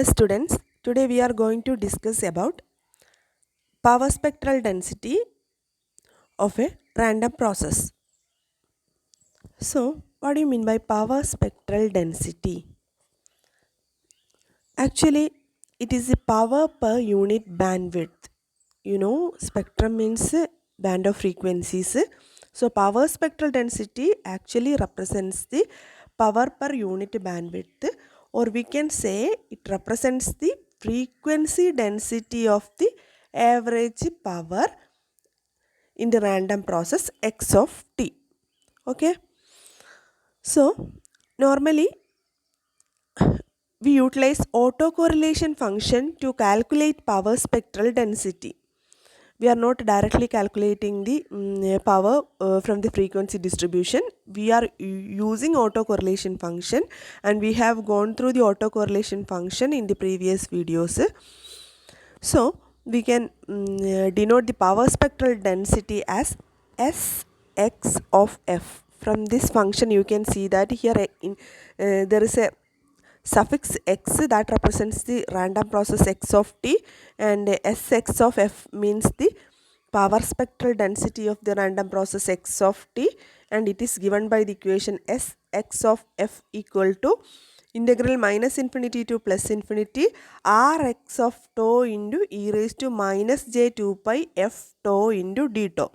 Hello students, today we are going to discuss about power spectral density of a random process. So, what do you mean by power spectral density? Actually, it is the power per unit bandwidth. Spectrum means band of frequencies. So, power spectral density actually represents the power per unit bandwidth, or we can say it represents the frequency density of the average power in the random process x of t. Okay. So, normally we utilize autocorrelation function to calculate power spectral density. We are not directly calculating the power from the frequency distribution. We are using autocorrelation function, and we have gone through the autocorrelation function in the previous videos. So we can denote the power spectral density as Sx of f. From this function you can see that here there is a suffix x that represents the random process x of t, and Sx of f means the power spectral density of the random process x of t, and it is given by the equation Sx of f equal to integral minus infinity to plus infinity Rx of tau into e raised to minus j 2 pi f tau into d tau.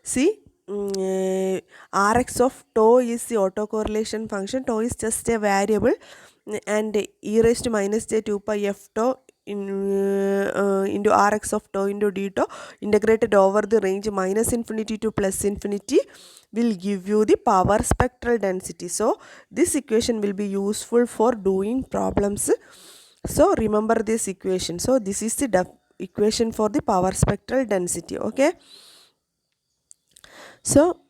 See, Rx of tau is the autocorrelation function. Tau is just a variable, and e raised to minus j 2 pi f tau into Rx of tau into d tau integrated over the range minus infinity to plus infinity will give you the power spectral density. So this equation will be useful for doing problems. So remember this equation. So this is the equation for the power spectral density. Okay. So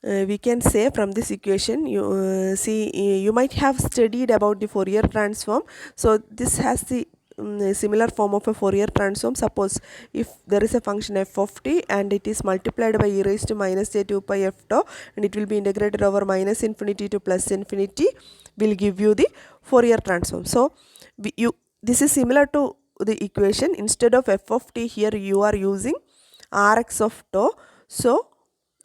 we can say from this equation, you might have studied about the Fourier transform. So this has the similar form of a Fourier transform. Suppose if there is a function f of t and it is multiplied by e raised to minus j 2 pi f tau, and it will be integrated over minus infinity to plus infinity, will give you the Fourier transform. So this is similar to the equation. Instead of f of t, here you are using Rx of tau. So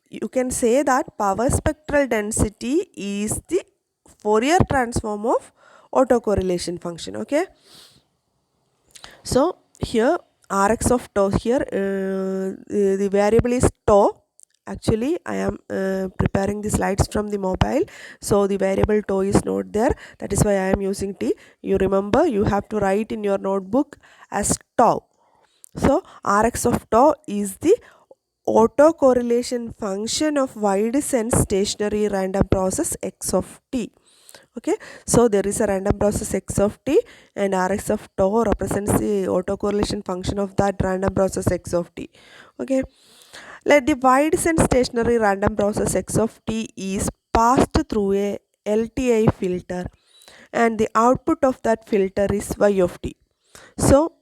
you can say that power spectral density is the Fourier transform of autocorrelation function. Okay. So here Rx of tau, here the variable is tau. Actually I am preparing the slides from the mobile, so the variable tau is not there. That is why I am using t. You remember, you have to write in your notebook as tau. So Rx of tau is the autocorrelation function of wide sense stationary random process x of t. Okay, so there is a random process x of t, and Rx of tau represents the autocorrelation function of that random process x of t. Okay, let the wide sense stationary random process x of t is passed through a LTI filter, and the output of that filter is y of t. So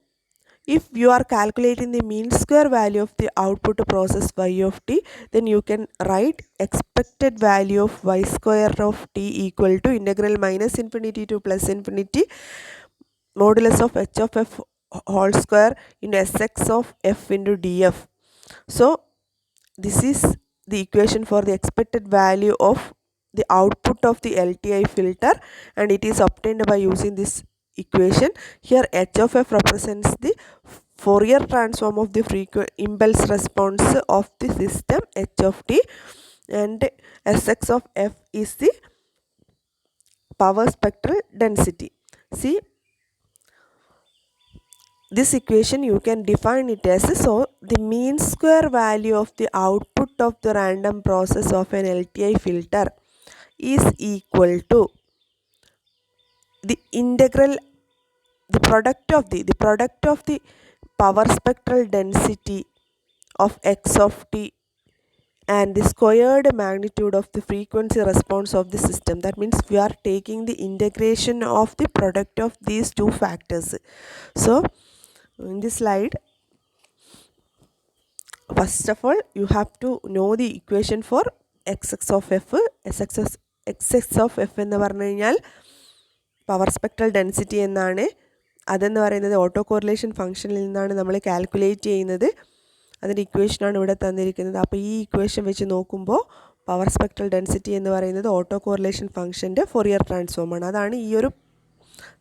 if you are calculating the mean square value of the output process y of t, then you can write expected value of y square of t equal to integral minus infinity to plus infinity modulus of h of f whole square into sx of f into df. So this is the equation for the expected value of the output of the LTI filter, and it is obtained by using this equation. Here h of f represents the Fourier transform of the impulse response of the system h of t, and Sx of f is the power spectral density. See, this equation you can define it as, so the mean square value of the output of the random process of an LTI filter is equal to the integral, the product of the power spectral density of x of t and the squared magnitude of the frequency response of the system. That means we are taking the integration of the product of these two factors. So in this slide, first of all you have to know the equation for xx of f. xx of f എന്ന് പറഞ്ഞു കഴിഞ്ഞാൽ power spectral density എന്നാണ്. അതെന്ന് പറയുന്നത് auto correlation ഫംഗ്ഷനിൽ നിന്നാണ് നമ്മൾ calculate ചെയ്യുന്നത്. അതിൻ്റെ ഇക്വേഷനാണ് ഇവിടെ തന്നിരിക്കുന്നത്. അപ്പോൾ ഈ ഇക്വേഷൻ വെച്ച് നോക്കുമ്പോൾ പവർ സ്പെക്ട്രൽ ഡെൻസിറ്റി എന്ന് പറയുന്നത് ഓട്ടോ കോറിലേഷൻ ഫംഗ്ഷൻ്റെ ഫൊറിയർ ട്രാൻസ്ഫോമാണ്. അതാണ് ഈ ഒരു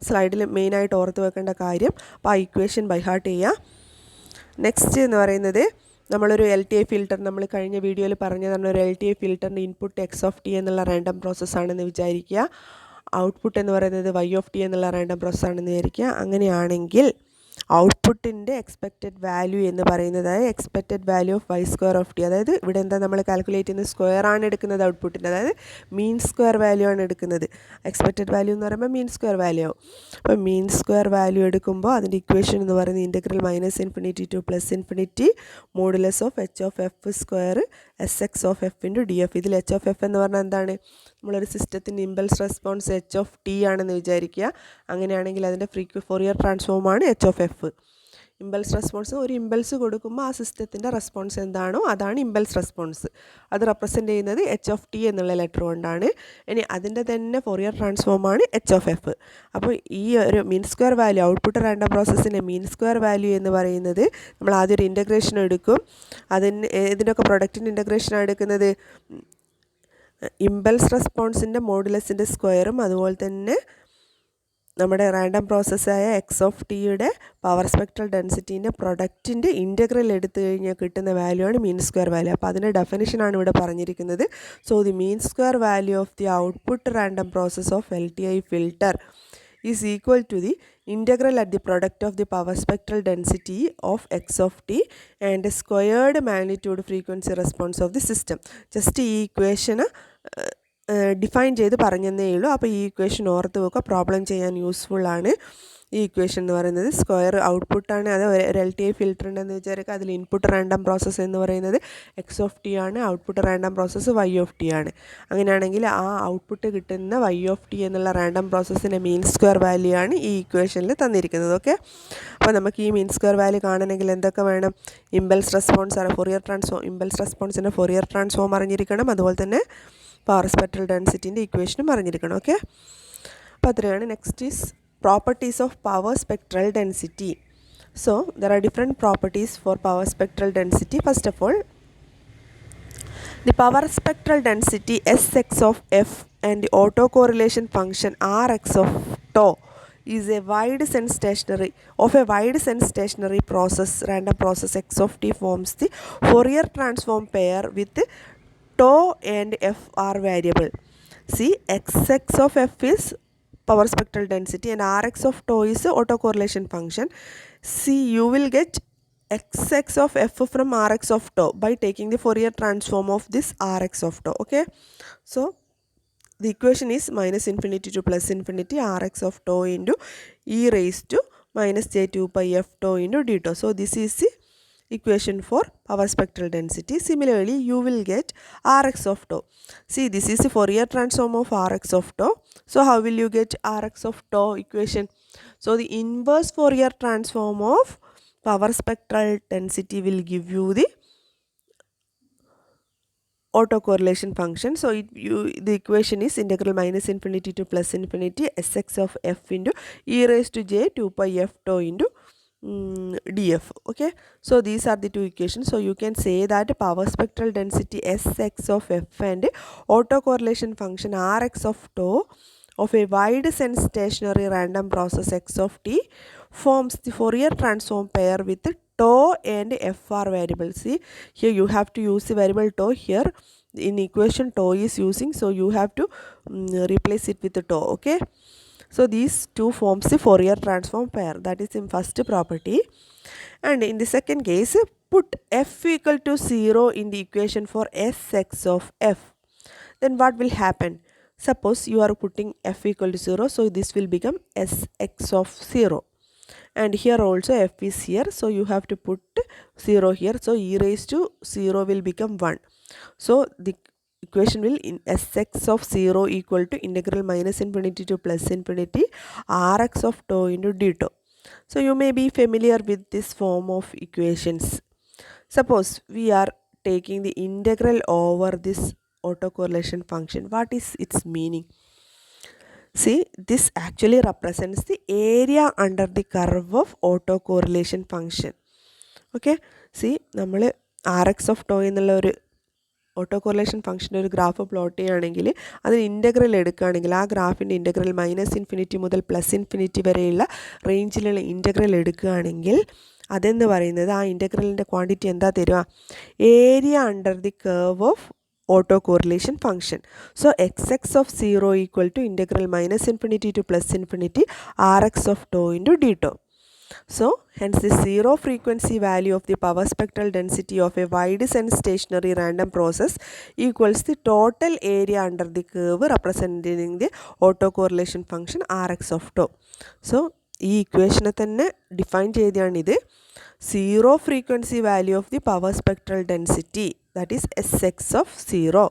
സ്ലൈഡിൽ മെയിനായിട്ട് ഓർത്ത് വെക്കേണ്ട കാര്യം. അപ്പോൾ ആ ഇക്വേഷൻ ബൈ ഹാർട്ട് ചെയ്യുക. നെക്സ്റ്റ് എന്ന് പറയുന്നത് നമ്മളൊരു LTI ഫിൽറ്റർ, നമ്മൾ കഴിഞ്ഞ വീഡിയോയിൽ പറഞ്ഞതാണ്, ഒരു LTI ഫിൽറ്ററിൻ്റെ ഇൻപുട്ട് x(t) എന്നുള്ള റാൻഡം പ്രോസസ്സാണെന്ന് വിചാരിക്കുക. ഔട്ട്പുട്ട് എന്ന് പറയുന്നത് y(t) എന്നുള്ള റാൻഡം പ്രോസസ്സാണെന്ന് വിചാരിക്കുക. അങ്ങനെയാണെങ്കിൽ ഔട്ട്പുട്ടിൻ്റെ എക്സ്പെക്റ്റഡ് വാല്യൂ എന്ന് പറയുന്നത് എക്സ്പെക്റ്റഡ് വാല്യൂ ഓഫ് y²(t). അതായത് ഇവിടെ എന്താ നമ്മൾ കാൽക്കുലേറ്റ് ചെയ്യുന്നത്, സ്ക്വയർ ആണ് എടുക്കുന്നത് ഔട്ട്പുട്ടിൻ്റെ, അതായത് മീൻ സ്ക്വയർ വാല്യൂ ആണ് എടുക്കുന്നത്. എക്സ്പെക്റ്റഡ് വാല്യൂ എന്ന് പറയുമ്പോൾ മീൻ സ്ക്വയർ വാല്യൂ ആവും. അപ്പോൾ മീൻ സ്ക്വയർ വാല്യൂ എടുക്കുമ്പോൾ അതിൻ്റെ ഇക്വേഷൻ എന്ന് പറയുന്നത് integral -∞ to +∞ modulus of h(f²) Sx(f) × df. ഇതിൽ h(f) എന്ന് പറഞ്ഞാൽ എന്താണ്, നമ്മളൊരു സിസ്റ്റത്തിൻ്റെ ഇമ്പൾസ് റെസ്പോൺസ് h(t) ആണെന്ന് വിചാരിക്കുക. അങ്ങനെയാണെങ്കിൽ അതിൻ്റെ ഫൊറിയർ ട്രാൻസ്ഫോമാണ് h(f). ഇമ്പൾസ് റെസ്പോൺസ്, ഒരു ഇമ്പൾസ് കൊടുക്കുമ്പോൾ ആ സിസ്റ്റത്തിൻ്റെ റെസ്പോൺസ് എന്താണോ അതാണ് ഇമ്പൾസ് റെസ്പോൺസ്. അത് റെപ്രസെൻ്റ് ചെയ്യുന്നത് h(t) എന്നുള്ള ലെറ്റർ കൊണ്ടാണ്. ഇനി അതിൻ്റെ തന്നെ ഫൊറിയർ ട്രാൻസ്ഫോമാണ് h(f). അപ്പോൾ ഈ ഒരു mean square value, output random പ്രോസസ്സിൻ്റെ മീൻ സ്ക്വയർ വാല്യൂ എന്ന് പറയുന്നത് നമ്മൾ ആദ്യം ഒരു ഇൻ്റഗ്രേഷൻ എടുക്കും. ഇതിൻ്റെയൊക്കെ പ്രൊഡക്റ്റിൻ്റെ ഇൻ്റഗ്രേഷനാണ് എടുക്കുന്നത്. ഇമ്പൾസ് റെസ്പോൺസിൻ്റെ മോഡുലസിൻ്റെ സ്ക്വയറും അതുപോലെ തന്നെ നമ്മുടെ റാൻഡം പ്രോസസ്സായ x(t)യുടെ പവർ സ്പെക്ട്രൽ ഡെൻസിറ്റീൻ്റെ പ്രൊഡക്റ്റിൻ്റെ ഇൻ്റഗ്രൽ എടുത്തു കഴിഞ്ഞാൽ കിട്ടുന്ന വാല്യൂ ആണ് മീൻ സ്ക്വയർ വാല്യൂ. അപ്പോൾ അതിൻ്റെ ഡെഫിനിഷനാണ് ഇവിടെ പറഞ്ഞിരിക്കുന്നത്. So the mean square value of the output random process of LTI filter is equal to the integral at the product of the power spectral density of x(t) and the squared magnitude frequency response of the system. Just ഈ ഇക്വേഷന് define ചെയ്ത് പറഞ്ഞതേ ഉള്ളൂ. അപ്പോൾ ഈ equation ഓർത്ത് വെക്കുക, problem ചെയ്യാൻ യൂസ്ഫുള്ളാണ്. ഈ ഇക്വേഷൻ എന്ന് പറയുന്നത് സ്ക്വയർ ഔട്ട്പുട്ടാണ്. അത് ഒരു LTI ഫിൽറ്റർ ഉണ്ടെന്ന് വിചാരിക്കുക. അതിൽ ഇൻപുട്ട് റാൻഡം പ്രോസസ്സ് എന്ന് പറയുന്നത് x(t) ആണ്, ഔട്ട്പുട്ട് റാൻഡം പ്രോസസ്സ് y(t) ആണ്. അങ്ങനെയാണെങ്കിൽ ആ ഔട്ട്പുട്ട് കിട്ടുന്ന y(t) എന്നുള്ള റാൻഡം പ്രോസസ്സിൻ്റെ മീൻ സ്ക്വയർ വാല്യൂ ആണ് ഈ ഇക്വേഷനിൽ തന്നിരിക്കുന്നത്. ഓക്കെ, അപ്പോൾ നമുക്ക് ഈ മീൻ സ്ക്വയർ വാല്യൂ കാണണമെങ്കിൽ എന്തൊക്കെ വേണം, ഇമ്പൾസ് റെസ്പോൺസ്, ഇമ്പൾസ് റെസ്പോൺസിൻ്റെ ഫൊറിയർ ട്രാൻസ്ഫോം അറിഞ്ഞിരിക്കണം. അതുപോലെ തന്നെ പവർ സ്പെക്ട്രൽ ഡെൻസിറ്റിൻ്റെ ഇക്വേഷനും അറിഞ്ഞിരിക്കണം. ഓക്കെ, അപ്പോൾ അത്രയാണ്. Next is properties of power spectral density. So there are different properties for power spectral density. First of all, the power spectral density Sx of f and the autocorrelation function Rx of tau is a wide sense stationary process, random process x(t) forms the Fourier transform pair with tau and f are variable. See, Xx of f is power spectral density and Rx of tau is the autocorrelation function. See, you will get Xx of f from Rx of tau by taking the Fourier transform of this Rx of tau. Okay, so the equation is -∞ to +∞ Rx of tau into e raised to -j2 pi f tau into d tau. So this is the equation for power spectral density. Similarly, you will get Rx of tau. See, this is the Fourier transform of Rx of tau. So how will you get Rx of tau equation? So the inverse Fourier transform of power spectral density will give you the autocorrelation function. So the equation is integral -∞ to +∞ Sx of f into e raised to j 2 pi f tau into df. Okay, so these are the two equations. So you can say that power spectral density Sx of f and autocorrelation function Rx of tau of a wide sense stationary random process x(t) forms the Fourier transform pair with tau and f are variables. See, here you have to use the variable tau. Here in equation tau is using, so you have to replace it with the tau. Okay, so these two forms the Fourier transform pair. That is in first property. And in the second case, put f equal to 0 in the equation for Sx of f. Then what will happen? Suppose you are putting f equal to 0, so this will become Sx of 0. And here also f is here, so you have to put 0 here. So e raised to 0 will become 1. So the equation will in Sx of 0 equal to integral -∞ to +∞ Rx of tau into d tau. So you may be familiar with this form of equations. Suppose we are taking the integral over this autocorrelation function. What is its meaning? See, this actually represents the area under the curve of autocorrelation function. Okay, see, നമ്മൾ R x of to എന്നുള്ള ഒരു auto correlation ഫംഗ്ഷൻ്റെ ഒരു graph plot ചെയ്യുകയാണെങ്കിൽ അതിന് integral എടുക്കുകയാണെങ്കിൽ ആ ഗ്രാഫിൻ്റെ integral -∞ മുതൽ +∞ വരെയുള്ള റേഞ്ചിലുള്ള ഇൻ്റഗ്രൽ എടുക്കുകയാണെങ്കിൽ അതെന്ന് പറയുന്നത് ആ ഇൻ്റഗ്രലിൻ്റെ ക്വാണ്ടിറ്റി എന്താ തരിക? Area under the curve of auto correlation function. So xx of 0 equal to integral -∞ to +∞ rx of tau into d tau. So hence the zero frequency value of the power spectral density of a wide sense stationary random process equals the total area under the curve representing the autocorrelation function rx of tau. So ഈ ഇക്വേഷനെ തന്നെ define ചെയ്തതാണിത്. Zero frequency value of the power spectral density, that is Sx of 0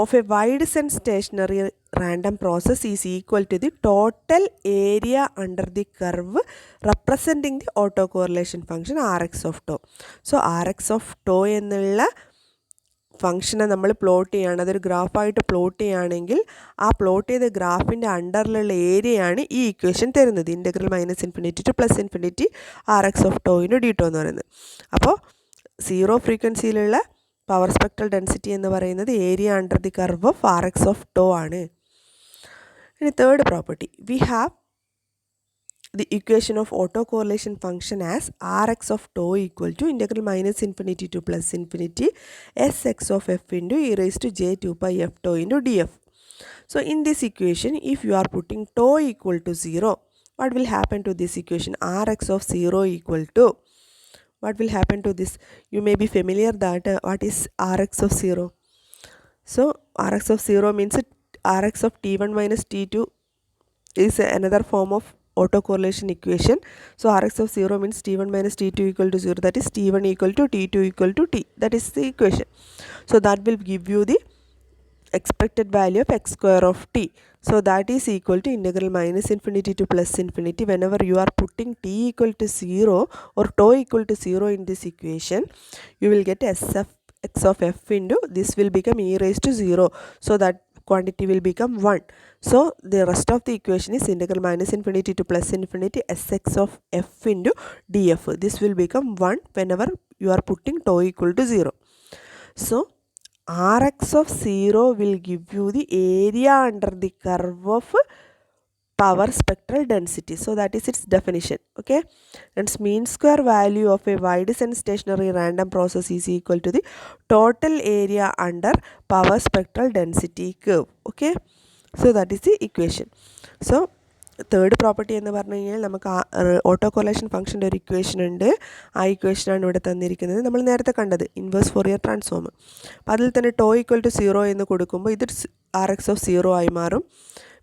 of a wide sense stationary random process is equal to the total area under the curve representing the autocorrelation function Rx of tau. So Rx of tau എന്നുള്ള ഫംഗ്ഷനെ നമ്മൾ plot ചെയ്യുകയാണ്, അതൊരു ഗ്രാഫായിട്ട് plot ചെയ്യുകയാണെങ്കിൽ ആ plot ചെയ്ത ഗ്രാഫിൻ്റെ അണ്ടറിലുള്ള ഏരിയയാണ് ഈ ഇക്വേഷൻ തരുന്നത്. Integral -∞ to +∞ Rx of tau into d tau എന്ന് പറയുന്നത്. അപ്പോൾ സീറോ ഫ്രീക്വൻസിയിലുള്ള പവർ സ്പെക്ട്രൽ ഡെൻസിറ്റി എന്ന് പറയുന്നത് area under the curve of R x of tau ആണ്. ഇനി third property, we have the equation of autocorrelation function as R x of tau equal to integral -∞ to +∞ Sx of f into e raised to j 2π f tau into df. So in this equation, if you are putting tau equal to 0, what will happen to this equation? Rx of 0 equal to, what will happen to this? You may be familiar that what is Rx of 0. So Rx of 0 means Rx of t1 minus t2 is another form of autocorrelation equation. So Rx of 0 means t1 minus t2 equal to 0, that is t1 equal to t2 equal to t. That is the equation. So that will give you the expected value of x square of t. So that is equal to integral -∞ to +∞. Whenever you are putting t equal to 0 or tau equal to 0 in this equation, you will get x of f into, this will become e raised to 0. So that quantity will become 1. So the rest of the equation is integral -∞ to +∞ Sx of f into df. This will become 1 whenever you are putting tau equal to 0. So Rx of 0 will give you the area under the curve of power spectral density. So that is its definition. Okay, and mean square value of a wide sense stationary random process is equal to the total area under power spectral density curve. Okay, so that is the equation. So third property എന്ന് പറഞ്ഞു കഴിഞ്ഞാൽ നമുക്ക് auto correlation ഫംഗ്ഷൻ്റെ ഒരു equation ഉണ്ട്. ആ ഇക്വേഷനാണ് ഇവിടെ തന്നിരിക്കുന്നത്. നമ്മൾ നേരത്തെ കണ്ടത് ഇൻവേഴ്സ് ഫോറിയർ ട്രാൻസ്ഫോം. അപ്പോൾ അതിൽ തന്നെ ടോ ഈക്വൽ ടു 0 എന്ന് കൊടുക്കുമ്പോൾ ഇത് Rx of 0 ആയി മാറും.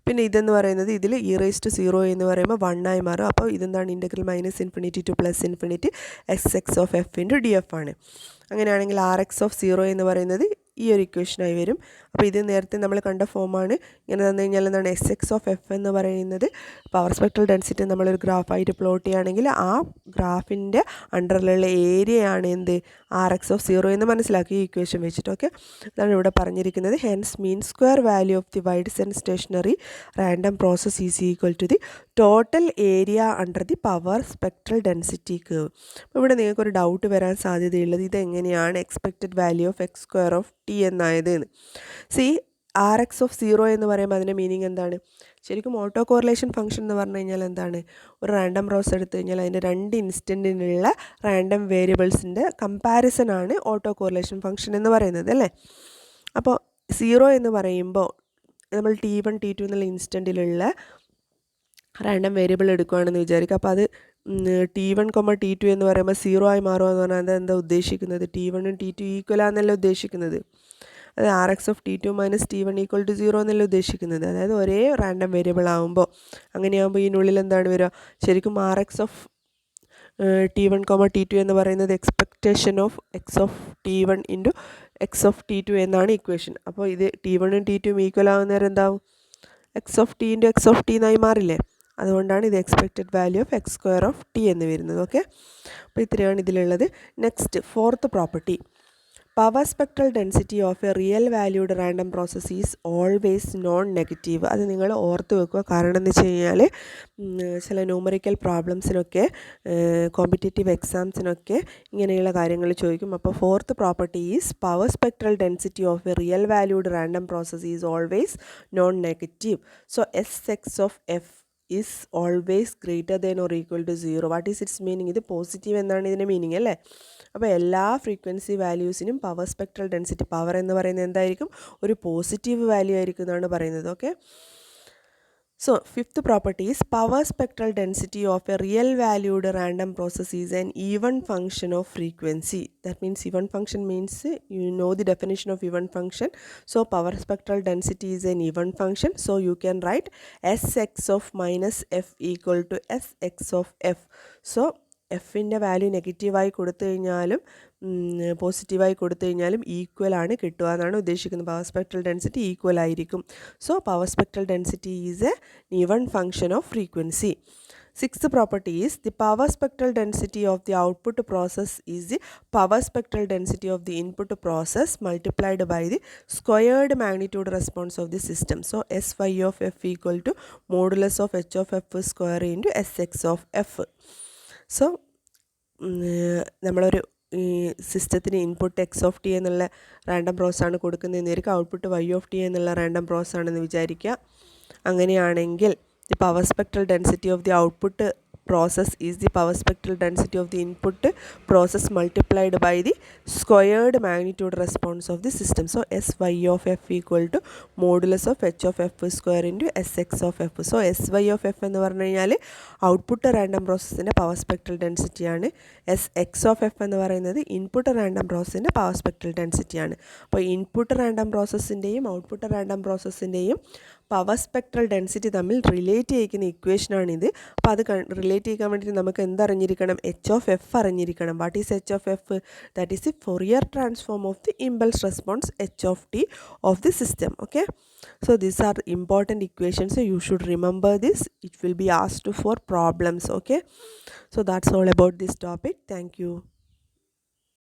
പിന്നെ ഇതെന്ന് പറയുന്നത് ഇതിൽ e raised to 0 എന്ന് പറയുമ്പോൾ 1 ആയി മാറും. അപ്പോൾ ഇതെന്താണ്? Integral -∞ to +∞ Sx of f into df ആണ്. അങ്ങനെയാണെങ്കിൽ Rx of 0 എന്ന് പറയുന്നത് ഈ ഒരു ഇക്വേഷനായി വരും. അപ്പോൾ ഇത് നേരത്തെ നമ്മൾ കണ്ട ഫോമാണ്. ഇങ്ങനെ തന്നു കഴിഞ്ഞാൽ എന്താണ്? Sx of f എന്ന് പറയുന്നത് പവർ സ്പെക്ട്രൽ ഡെൻസിറ്റി നമ്മളൊരു ഗ്രാഫായിട്ട് പ്ലോട്ട് ചെയ്യുകയാണെങ്കിൽ ആ ഗ്രാഫിൻ്റെ അണ്ടറിലുള്ള ഏരിയയാണ് എന്ത്? Rx of 0 എന്ന് മനസ്സിലാക്കി ഈ ഇക്വേഷൻ വെച്ചിട്ട്. ഓക്കെ, അതാണ് ഇവിടെ പറഞ്ഞിരിക്കുന്നത്. Hence mean square value of the wide sense stationary random process is equal to the total area under the power spectral density curve. അപ്പോൾ ഇവിടെ നിങ്ങൾക്കൊരു ഡൗട്ട് വരാൻ സാധ്യതയുള്ളത് ഇതെങ്ങനെയാണ് expected value of X square of T എന്നായത് എന്ന്. See Rx of 0 എന്ന് പറയുമ്പോൾ അതിൻ്റെ മീനിങ് എന്താണ്? ശരിക്കും ഓട്ടോ കോറിലേഷൻ ഫംഗ്ഷൻ എന്ന് പറഞ്ഞു കഴിഞ്ഞാൽ എന്താണ്? ഒരു റാൻഡം പ്രോസസ് എടുത്തു കഴിഞ്ഞാൽ അതിൻ്റെ 2 ഇൻസ്റ്റൻറ്റിനുള്ള റാൻഡം വേരിയബിൾസിൻ്റെ കമ്പാരിസനാണ് ഓട്ടോ കോറിലേഷൻ ഫംഗ്ഷൻ എന്ന് പറയുന്നത് അല്ലേ. അപ്പോൾ 0 എന്ന് പറയുമ്പോൾ നമ്മൾ t1 t2 എന്നുള്ള ഇൻസ്റ്റൻറ്റിലുള്ള റാൻഡം വേരിയബിൾ എടുക്കുകയാണെന്ന് വിചാരിക്കുക. അപ്പോൾ അത് t1, t2 എന്ന് പറയുമ്പോൾ 0 ആയി മാറുക എന്ന് പറഞ്ഞാൽ അതെന്താ ഉദ്ദേശിക്കുന്നത്? t1 ഉം t2 ഈക്വലാന്നല്ല ഉദ്ദേശിക്കുന്നത്. അത് Rx of t2 minus t1 equal to 0 എന്നല്ല ഉദ്ദേശിക്കുന്നത്. അതായത് ഒരേ റാൻഡം വേരിയബിൾ ആകുമ്പോൾ, അങ്ങനെയാകുമ്പോൾ ഇതിനുള്ളിൽ എന്താണ് വരിക? ശരിക്കും Rx of t1, t2 എന്ന് പറയുന്നത് expectation of X of t1 into X of t2 എന്നാണ് ഇക്വേഷൻ. അപ്പോൾ ഇത് t1 ഉം t2 ഈക്വൽ ആകുന്നേരം എന്താവും? X of T into X of T എന്നായി മാറില്ലേ? അതുകൊണ്ടാണ് ഇത് expected value of X square of T എന്ന് വരുന്നത്. ഓക്കെ, അപ്പോൾ ഇത്രയാണ് ഇതിലുള്ളത്. Next fourth property, power spectral density of a real valued random process is always non negative. അത് നിങ്ങൾ ഓർത്ത് വെക്കുക. കാരണം എന്ന് വെച്ച് കഴിഞ്ഞാൽ ചില ന്യൂമറിക്കൽ പ്രോബ്ലംസിനൊക്കെ കോമ്പറ്റേറ്റീവ് എക്സാംസിനൊക്കെ ഇങ്ങനെയുള്ള കാര്യങ്ങൾ ചോദിക്കും. അപ്പോൾ fourth property is power spectral density of a real valued random process is always non negative. So Sx of F is always greater than or equal to 0. What is its meaning? ഇത് positive എന്നാണ് ഇതിൻ്റെ meaning അല്ലേ? അപ്പോൾ എല്ലാ frequency വാല്യൂസിനും power spectral density, power എന്ന് പറയുന്നത് എന്തായിരിക്കും? ഒരു പോസിറ്റീവ് വാല്യൂ ആയിരിക്കും എന്നാണ് പറയുന്നത്. Okay, so fifth property is power spectral density of a real valued random process is an even function of frequency. That means even function means you know the definition of even function. So power spectral density is an even function. So you can write Sx of minus f equal to Sx of f. So എഫിൻ്റെ value നെഗറ്റീവായി കൊടുത്തു കഴിഞ്ഞാലും പോസിറ്റീവായി കൊടുത്തു കഴിഞ്ഞാലും equal ആണ് കിട്ടുക എന്നാണ് ഉദ്ദേശിക്കുന്നത്. പവർ സ്പെക്ട്രൽ ഡെൻസിറ്റി ഈക്വൽ ആയിരിക്കും. So power spectral density is A even function of frequency. Sixth property is the power spectral density of the output process is the power spectral density of the input process multiplied by the squared magnitude response of the system. So Sy of f equal to modulus of h of f square into Sx of f. So നമ്മളൊരു സിസ്റ്റത്തിന് input X of T എന്നുള്ള random പ്രോസസ്സാണ് കൊടുക്കുന്നതെന്നായിരിക്കും, output Y of T എന്നുള്ള random പ്രോസസ്സാണെന്ന് വിചാരിക്കുക. അങ്ങനെയാണെങ്കിൽ the power spectral density of the output process is the power spectral density of the input process multiplied by the squared magnitude response of the system. So Sy of f equal to modulus of h of f square into Sx of f. So Sy of f എന്ന് പറഞ്ഞു കഴിഞ്ഞാൽ output random പ്രോസസ്സിൻ്റെ power spectral ഡെൻസിറ്റിയാണ്. Sx of f എന്ന് പറയുന്നത് input random പ്രോസസ്സിൻ്റെ power spectral ഡെൻസിറ്റിയാണ്. അപ്പോൾ ഇൻപുട്ട് റാൻഡം പ്രോസസ്സിൻ്റെയും ഔട്ട്പുട്ട് റാൻഡം പ്രോസസ്സിൻ്റെയും പവർ സ്പെക്ട്രൽ ഡെൻസിറ്റി തമ്മിൽ റിലേറ്റ് ചെയ്യിക്കുന്ന ഇക്വേഷനാണിത്. അപ്പോൾ അത് റിലേറ്റ് ചെയ്യാൻ വേണ്ടിയിട്ട് നമുക്ക് എന്തറിഞ്ഞിരിക്കണം? എച്ച് ഓഫ് എഫ് അറിഞ്ഞിരിക്കണം. What is H of F? That is the Fourier transform of the impulse response H of T of the system. Okay, so these are important equations, so you should remember this. It will be asked for problems. Okay, so that's all about this topic. Thank you.